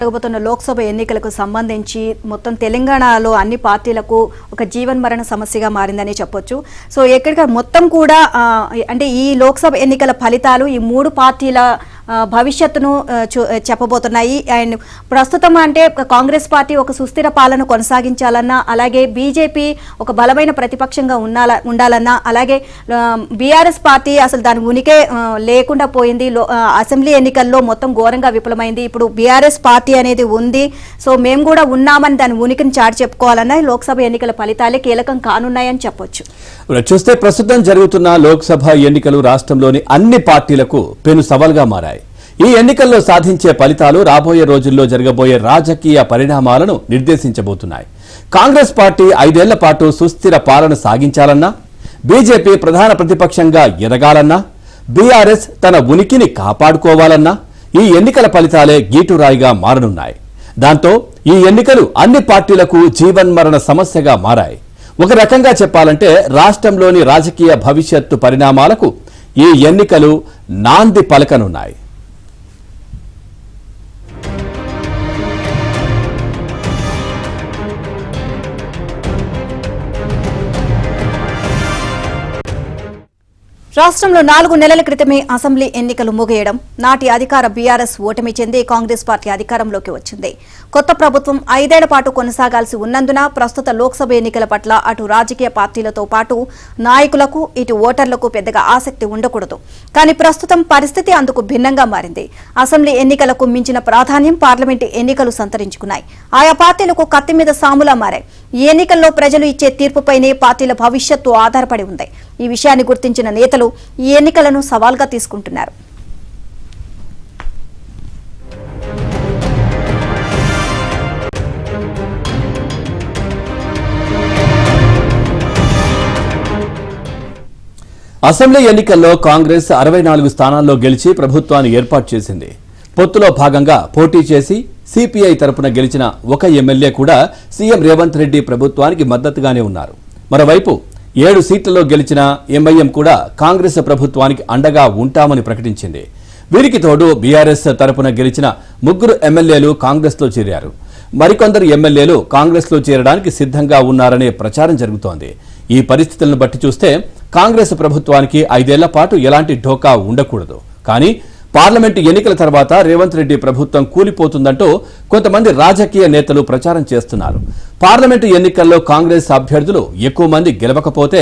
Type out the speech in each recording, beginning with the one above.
జరగబోతున్న లోక్సభ ఎన్నికలకు సంబంధించి మొత్తం తెలంగాణలో అన్ని పార్టీలకు ఒక జీవన్మరణ సమస్యగా మారిందని చెప్పొచ్చు. సో ఎక్కడికి మొత్తం కూడా అంటే ఈ లోక్సభ ఎన్నికల ఫలితాలు ఈ మూడు పార్టీల భవిష్యత్తును చెప్పబోతున్నాయి. అండ్ ప్రస్తుతం అంటే కాంగ్రెస్ పార్టీ ఒక సుస్థిర పాలన కొనసాగించాలన్నా, అలాగే బీజేపీ ఒక బలమైన ప్రతిపక్షంగా ఉండాలన్నా, అలాగే బీఆర్ఎస్ పార్టీ అసలు దాని ఉనికే లేకుండా పోయింది. అసెంబ్లీ ఎన్నికల్లో మొత్తం ఘోరంగా విఫలమైంది. ఇప్పుడు బీఆర్ఎస్ పార్టీ అనేది ఉంది, సో మేము కూడా ఉన్నామని దాని ఉనికిని చాటి చెప్పుకోవాలన్నా లోక్సభ ఎన్నికల ఫలితాలే కీలకం కానున్నాయని చెప్పొచ్చు. చూస్తే ప్రస్తుతం జరుగుతున్న లోక్సభ ఎన్నికలు రాష్ట్రంలోని అన్ని పార్టీలకు పెను సవాల్గా మారాయి. ఈ ఎన్నికల్లో సాధించే ఫలితాలు రాబోయే రోజుల్లో జరగబోయే రాజకీయ పరిణామాలను నిర్దేశించబోతున్నాయి. కాంగ్రెస్ పార్టీ 5 ఏళ్ల పాటు సుస్థిర పాలన సాగించాలన్నా, బీజేపీ ప్రధాన ప్రతిపక్షంగా ఎదగాలన్నా, బీఆర్ఎస్ తన ఉనికిని కాపాడుకోవాలన్నా ఈ ఎన్నికల ఫలితాలే గీటురాయిగా మారనున్నాయి. దాంతో ఈ ఎన్నికలు అన్ని పార్టీలకు జీవన్మరణ సమస్యగా మారాయి. ఒక రకంగా చెప్పాలంటే రాష్ట్రంలోని రాజకీయ భవిష్యత్తు పరిణామాలకు ఈ ఎన్నికలు నాంది పలకనున్నాయి. రాష్ట్రంలో 4 నెలల క్రితమే అసెంబ్లీ ఎన్నికలు ముగియడం, నాటి అధికార బీఆర్ఎస్ ఓటమి చెంది కాంగ్రెస్ పార్టీ అధికారంలోకి వచ్చింది. కొత్త ప్రభుత్వం 5 ఏళ్ల పాటు కొనసాగాల్సి ఉన్నందున ప్రస్తుత లోక్సభ ఎన్నికల పట్ల అటు రాజకీయ పార్టీలతో పాటు నాయకులకు, ఇటు ఓటర్లకు పెద్దగా ఆసక్తి ఉండకూడదు. కానీ ప్రస్తుతం పరిస్థితి అందుకు భిన్నంగా మారింది. అసెంబ్లీ ఎన్నికలకు మించిన ప్రాధాన్యం పార్లమెంటు ఎన్నికలు సంతరించుకున్నాయి. ఆయా పార్టీలకు కత్తి మీద సాములా మారాయి. ఈ ఎన్నికల్లో ప్రజలు ఇచ్చే తీర్పుపైనే పార్టీల భవిష్యత్తు ఆధారపడి ఉంది. ఈ విషయాన్ని గుర్తించిన నేతలు ఈ ఎన్నికలను సవాల్గా తీసుకుంటున్నారు. అసెంబ్లీ ఎన్నికల్లో కాంగ్రెస్ 64 స్థానాల్లో గెలిచి ప్రభుత్వాన్ని ఏర్పాటు చేసింది. పొత్తులో భాగంగా పోటీ చేసి సిపిఐ తరపున గెలిచిన ఒక ఎమ్మెల్యే కూడా సీఎం రేవంత్ రెడ్డి ప్రభుత్వానికి మద్దతుగానే ఉన్నారు. మరోవైపు 7 సీట్లలో గెలిచిన ఎంఐఎం కూడా కాంగ్రెస్ ప్రభుత్వానికి అండగా ఉంటామని ప్రకటించింది. వీరికి తోడు బీఆర్ఎస్ తరపున గెలిచిన 3 ఎమ్మెల్యేలు కాంగ్రెస్లో చేరారు. మరికొందరు ఎమ్మెల్యేలు కాంగ్రెస్లో చేరడానికి సిద్ధంగా ఉన్నారనే ప్రచారం జరుగుతోంది. ఈ పరిస్థితులను బట్టి చూస్తే కాంగ్రెస్ ప్రభుత్వానికి 5 ఏళ్ల పాటు ఎలాంటి ఢోకా ఉండకూడదు. కానీ పార్లమెంటు ఎన్నికల తర్వాత రేవంత్ రెడ్డి ప్రభుత్వం కూలిపోతుందంటూ కొంతమంది రాజకీయ నేతలు ప్రచారం చేస్తున్నారు. పార్లమెంటు ఎన్నికల్లో కాంగ్రెస్ అభ్యర్థులు ఎక్కువ మంది గెలవకపోతే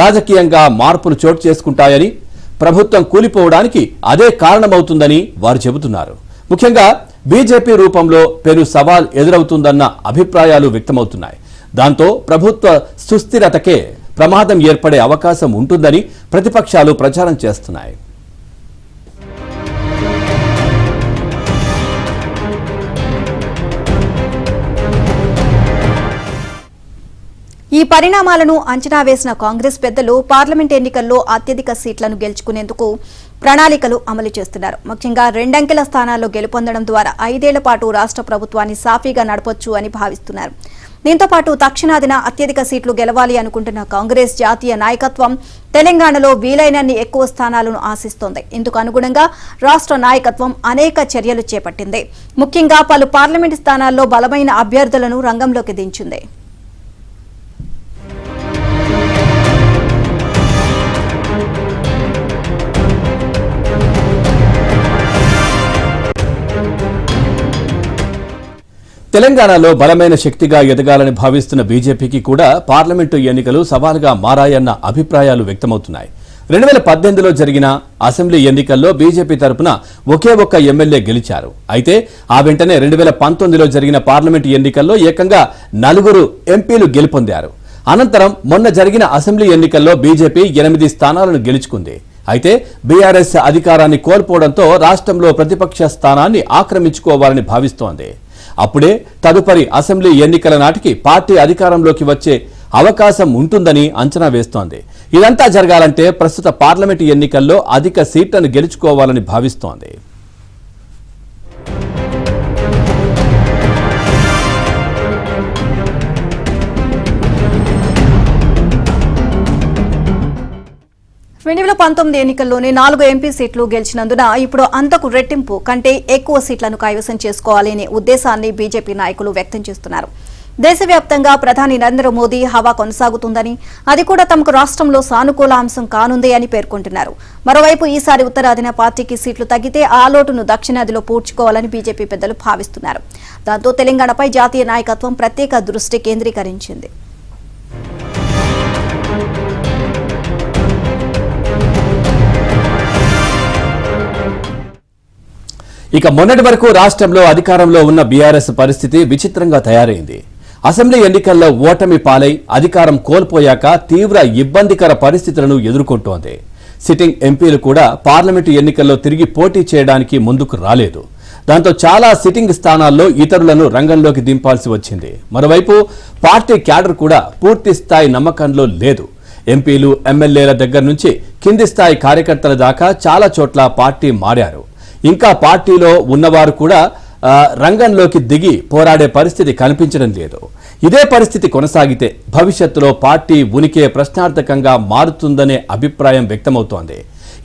రాజకీయంగా మార్పులు చోటు చేసుకుంటాయని, ప్రభుత్వం కూలిపోవడానికి అదే కారణమవుతుందని వారు చెబుతున్నారు. ముఖ్యంగా బీజేపీ రూపంలో పెను సవాల్ ఎదురవుతుందన్న అభిప్రాయాలు వ్యక్తమవుతున్నాయి. దాంతో ప్రభుత్వ సుస్థిరతకే ప్రమాదం ఏర్పడే అవకాశం ఉంటుందని ప్రతిపక్షాలు ప్రచారం చేస్తున్నాయి. ఈ పరిణామాలను అంచనా వేసిన కాంగ్రెస్ పెద్దలు పార్లమెంట్ ఎన్నికల్లో అత్యధిక సీట్లను గెలుచుకునేందుకు ప్రణాళికలు అమలు చేస్తున్నారు. ముఖ్యంగా 2 అంకెల స్థానాల్లో గెలుపొందడం ద్వారా 5 ఏళ్ల పాటు రాష్ట్ర ప్రభుత్వాన్ని సాఫీగా నడపొచ్చు అని భావిస్తున్నారు. దీంతో పాటు తక్షణాదిన అత్యధిక సీట్లు గెలవాలి అనుకుంటున్న కాంగ్రెస్ జాతీయ నాయకత్వం తెలంగాణలో వీలైనన్ని ఎక్కువ స్థానాలను ఆశిస్తోంది. ఇందుకు అనుగుణంగా రాష్ట్ర నాయకత్వం అనేక చర్యలు చేపట్టింది. ముఖ్యంగా పలు పార్లమెంటు స్థానాల్లో బలమైన అభ్యర్థులను రంగంలోకి దించింది. తెలంగాణలో బలమైన శక్తిగా ఎదగాలని భావిస్తున్న బీజేపీకి కూడా పార్లమెంటు ఎన్నికలు సవాలుగా మారాయన్న అభిప్రాయాలు వ్యక్తమవుతున్నాయి. 2018లో జరిగిన అసెంబ్లీ ఎన్నికల్లో బీజేపీ తరపున ఒకే ఒక్క ఎమ్మెల్యే గెలిచారు. అయితే ఆ వెంటనే 2019లో జరిగిన పార్లమెంటు ఎన్నికల్లో ఏకంగా 4 ఎంపీలు గెలుపొందారు. అనంతరం మొన్న జరిగిన అసెంబ్లీ ఎన్నికల్లో బీజేపీ 8 స్థానాలను గెలుచుకుంది. అయితే బీఆర్ఎస్ అధికారాన్ని కోల్పోవడంతో రాష్ట్రంలో ప్రతిపక్ష స్థానాన్ని ఆక్రమించుకోవాలని భావిస్తోంది. అప్పుడే తదుపరి అసెంబ్లీ ఎన్నికల నాటికి పార్టీ అధికారంలోకి వచ్చే అవకాశం ఉంటుందని అంచనా వేస్తోంది. ఇదంతా జరగాలంటే ప్రస్తుత పార్లమెంటు ఎన్నికల్లో అధిక సీట్లను గెలుచుకోవాలని భావిస్తోంది. 2019 ఎన్నికల్లోనే 4 ఎంపీ సీట్లు గెలిచినందున ఇప్పుడు అంతకు రెట్టింపు కంటే ఎక్కువ సీట్లను కైవసం చేసుకోవాలనే ఉద్దేశాన్ని బీజేపీ నాయకులు వ్యక్తం చేస్తున్నారు. దేశవ్యాప్తంగా ప్రధాని నరేంద్ర మోదీ హవా కొనసాగుతుందని, అది కూడా తమకు రాష్ట్రంలో సానుకూల అంశం కానుంది అని పేర్కొంటున్నారు. మరోవైపు ఈసారి ఉత్తరాదిన పార్టీకి సీట్లు తగ్గితే ఆ లోటును దక్షిణాదిలో పూడ్చుకోవాలని బీజేపీ పెద్దలు భావిస్తున్నారు. దాంతో తెలంగాణపై జాతీయ నాయకత్వం ప్రత్యేక దృష్టి కేంద్రీకరించింది. ఇక మొన్నటి వరకు రాష్ట్రంలో అధికారంలో ఉన్న బీఆర్ఎస్ పరిస్థితి విచిత్రంగా తయారైంది. అసెంబ్లీ ఎన్నికల్లో ఓటమి పాలై అధికారం కోల్పోయాక తీవ్ర ఇబ్బందికర పరిస్థితులను ఎదుర్కొంటోంది. సిట్టింగ్ ఎంపీలు కూడా పార్లమెంటు ఎన్నికల్లో తిరిగి పోటీ చేయడానికి ముందుకు రాలేదు. దాంతో చాలా సిట్టింగ్ స్థానాల్లో ఇతరులను రంగంలోకి దింపాల్సి వచ్చింది. మరోవైపు పార్టీ క్యాడర్ కూడా పూర్తి స్థాయి నమ్మకంలో లేదు. ఎంపీలు, ఎమ్మెల్యేల దగ్గర నుంచి కింది స్థాయి కార్యకర్తల దాకా చాలా చోట్ల పార్టీ మారారు. ఇంకా పార్టీలో ఉన్నవారు కూడా రంగంలోకి దిగి పోరాడే పరిస్థితి కనిపించడం లేదు. ఇదే పరిస్థితి కొనసాగితే భవిష్యత్తులో పార్టీ ఉనికే ప్రశ్నార్థకంగా మారుతుందనే అభిప్రాయం వ్యక్తమవుతోంది.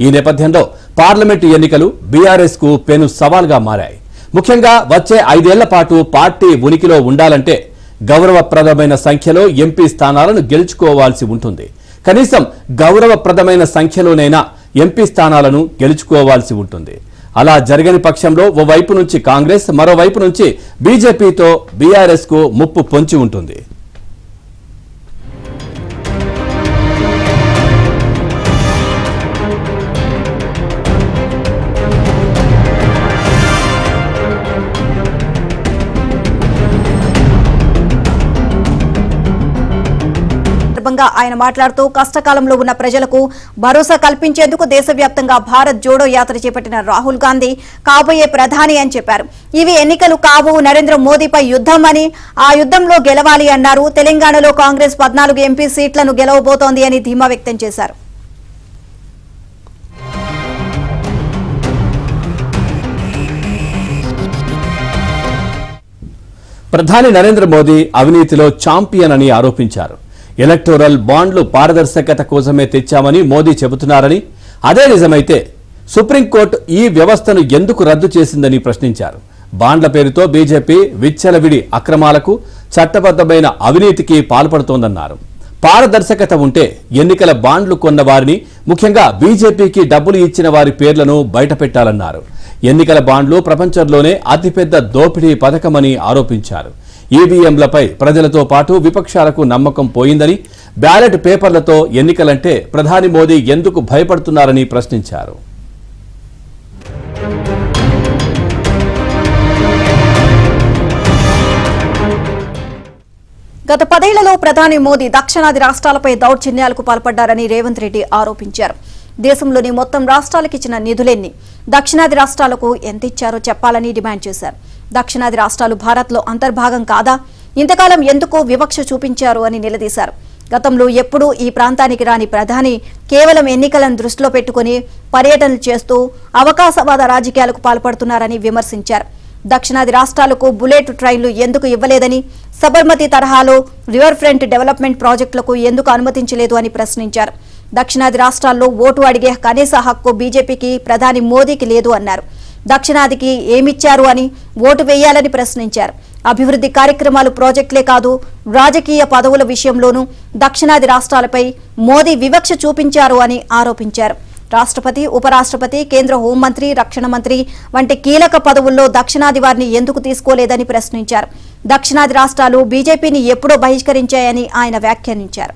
ఈ నేపథ్యంలో పార్లమెంటు ఎన్నికలు బీఆర్ఎస్ కు పెను సవాల్గా మారాయి. ముఖ్యంగా వచ్చే 5 ఏళ్ల పాటు పార్టీ ఉనికిలో ఉండాలంటే గౌరవప్రదమైన సంఖ్యలో ఎంపీ స్థానాలను గెలుచుకోవాల్సి ఉంటుంది. కనీసం గౌరవప్రదమైన సంఖ్యలోనైనా ఎంపీ స్థానాలను గెలుచుకోవాల్సి ఉంటుంది. అలా జరగని పక్షంలో ఓవైపు నుంచి కాంగ్రెస్, మరోవైపు నుంచి బీజేపీతో బీఆర్ఎస్ కు ముప్పు పొంచి ఉంటుంది. ఆయన మాట్లాడుతూ కష్టకాలంలో ఉన్న ప్రజలకు భరోసా కల్పించేందుకు దేశవ్యాప్తంగా భారత్ జోడో యాత్ర చేపట్టిన రాహుల్ గాంధీ కాబోయే ప్రధాని అని చెప్పారు. ఇవి ఎన్నికలు కావు, నరేంద్ర మోదీపై యుద్ధం అని, ఆ యుద్ధంలో గెలవాలి అన్నారు. తెలంగాణలో కాంగ్రెస్ 14 ఎంపీ సీట్లను గెలవబోతోంది అని ధీమా వ్యక్తం చేశారు. ప్రధాని నరేంద్ర మోదీ అవినీతిలో ఛాంపియన్ అని ఆరోపించారు. ఎలక్టోరల్ బాండ్లు పారదర్శకత కోసమే తెచ్చామని మోదీ చెబుతున్నారని, అదే నిజమైతే సుప్రీంకోర్టు ఈ వ్యవస్థను ఎందుకు రద్దు చేసిందని ప్రశ్నించారు. బాండ్ల పేరుతో బీజేపీ విచ్చలవిడి అక్రమాలకు, చట్టబద్ధమైన అవినీతికి పాల్పడుతోందన్నారు. పారదర్శకత ఉంటే ఎన్నికల బాండ్లు కొన్న వారిని, ముఖ్యంగా బీజేపీకి డబ్బులు ఇచ్చిన వారి పేర్లను బయటపెట్టాలన్నారు. ఎన్నికల బాండ్లు ప్రపంచంలోనే అతిపెద్ద దోపిడీ పథకమని ఆరోపించారు. ఈవీఎంలపై ప్రజలతో పాటు విపక్షాలకు నమ్మకం పోయిందని, బ్యాలెట్ పేపర్లతో ఎన్నికలంటే ప్రధాని మోదీ ఎందుకు భయపడుతున్నారని ప్రశ్నించారు. గత 10 ఏళ్లలో ప్రధాని మోదీ దక్షిణాది రాష్ట్రాలపై దౌర్జన్యాలకు పాల్పడ్డారని రేవంత్ రెడ్డి ఆరోపించారు. దేశంలోని మొత్తం రాష్ట్రాలకు ఇచ్చిన నిధులెన్ని, దక్షిణాది రాష్ట్రాలకు ఎంత ఇచ్చారో చెప్పాలని డిమాండ్ చేశారు. దక్షిణాది రాష్ట్రాలు భారత్లో అంతర్భాగం కాదా, ఇంతకాలం ఎందుకు వివక్ష చూపించారు అని నిలదీశారు. గతంలో ఎప్పుడూ ఈ ప్రాంతానికి రాని ప్రధాని కేవలం ఎన్నికలను దృష్టిలో పెట్టుకుని పర్యటనలు చేస్తూ అవకాశవాద రాజకీయాలకు పాల్పడుతున్నారని విమర్శించారు. దక్షిణాది రాష్ట్రాలకు బుల్లెట్ ట్రైన్లు ఎందుకు ఇవ్వలేదని, సబర్మతి తరహాలో రివర్ ఫ్రంట్ డెవలప్మెంట్ ప్రాజెక్టులకు ఎందుకు అనుమతించలేదు అని ప్రశ్నించారు. దక్షిణాది రాష్ట్రాల్లో ఓటు అడిగే కనీస హక్కు బీజేపీకి, ప్రధాని మోదీకి లేదు అన్నారు. దక్షిణాదికి ఏమిచ్చారు అని ఓటు వేయాలని ప్రశ్నించారు. అభివృద్ధి కార్యక్రమాలు, ప్రాజెక్టులే కాదు, రాజకీయ పదవుల విషయంలోనూ దక్షిణాది రాష్ట్రాలపై మోదీ వివక్ష చూపించారు అని ఆరోపించారు. రాష్ట్రపతి, ఉపరాష్ట్రపతి, కేంద్ర హోంమంత్రి, రక్షణ మంత్రి వంటి కీలక పదవుల్లో దక్షిణాది వారిని ఎందుకు తీసుకోలేదని ప్రశ్నించారు. దక్షిణాది రాష్ట్రాలు బీజేపీని ఎప్పుడో బహిష్కరించాయని ఆయన వ్యాఖ్యానించారు.